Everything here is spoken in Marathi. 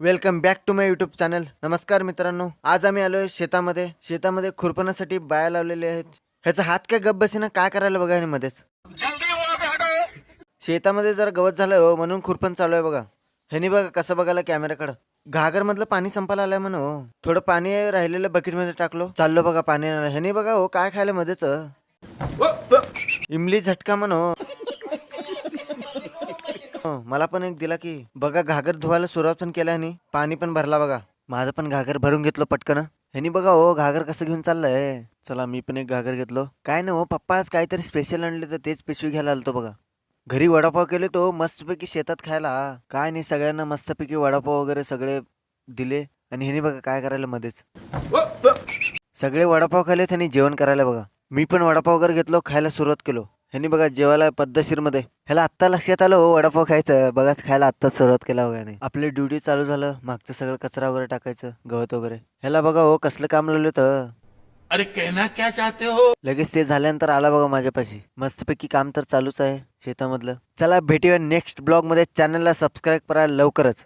Welcome back to my YouTube channel. नमस्कार मित्रांनो, आज आम्ही आलोय शेतामध्ये खुरपणासाठी बाया लावलेले आहेत. ह्याचा हात काय गप्प बसेना, काय करायला बघा आणि मध्येच शेतामध्ये जरा गवत झालं हो, म्हणून खुरपण चालू आहे बघा. ह्यानी बघा कसं बघायला कॅमेराकडं. घागर मधलं पाणी संपायला आलंय म्हणून हो. थोडं पाणी राहिलेलं बकेट मध्ये टाकलो, चाललो बघा पाणी आणायला. ह्यानी बघा हो काय खायला मध्येच इमली झटका म्हणून मला पण एक दिला की बघा. घागर धुवायला सुरुवात पण केल्या आणि पाणी पण भरला बघा. माझं पण घागर भरून घेतलो पटकन. ह्यानी बघा हो घागर कसं घेऊन चाललंय. चला मी पण एक घागर घेतलो. काय ना हो, पप्पा आज काहीतरी स्पेशल आणले तर तेच पिशवी घ्यायला आलतो बघा. घरी वडापाव केले तो मस्तपैकी शेतात खायला. काय नाही, सगळ्यांना मस्तपैकी वडापाव वगैरे सगळे दिले. आणि ह्यानी बघा काय करायला मध्येच. सगळे वडापाव खाले, त्यांनी जेवण करायला बघा. मी पण वडापाव वगैरे घेतलो, खायला सुरुवात केलो. ह्यानी बघा जेवायला पद्धतशीर मध्ये. ह्याला आत्ता लक्षात आलं हो वडापाव खायचं. बघाच खायला आत्ताच सुरुवात केला बघा. नाही आपली ड्युटी चालू झालं, मागचं सगळं कचरा वगैरे टाकायचं, गवत वगैरे. ह्याला बघा हो कसलं काम लावलं होतं. अरे कहना क्या चाहते हो? लगेच ते झाल्यानंतर आला बघा माझ्यापाशी. मस्तपैकी काम तर चालूच आहे शेतामधलं. चला भेटूया नेक्स्ट ब्लॉग मध्ये. चॅनलला सबस्क्राईब करा लवकरच.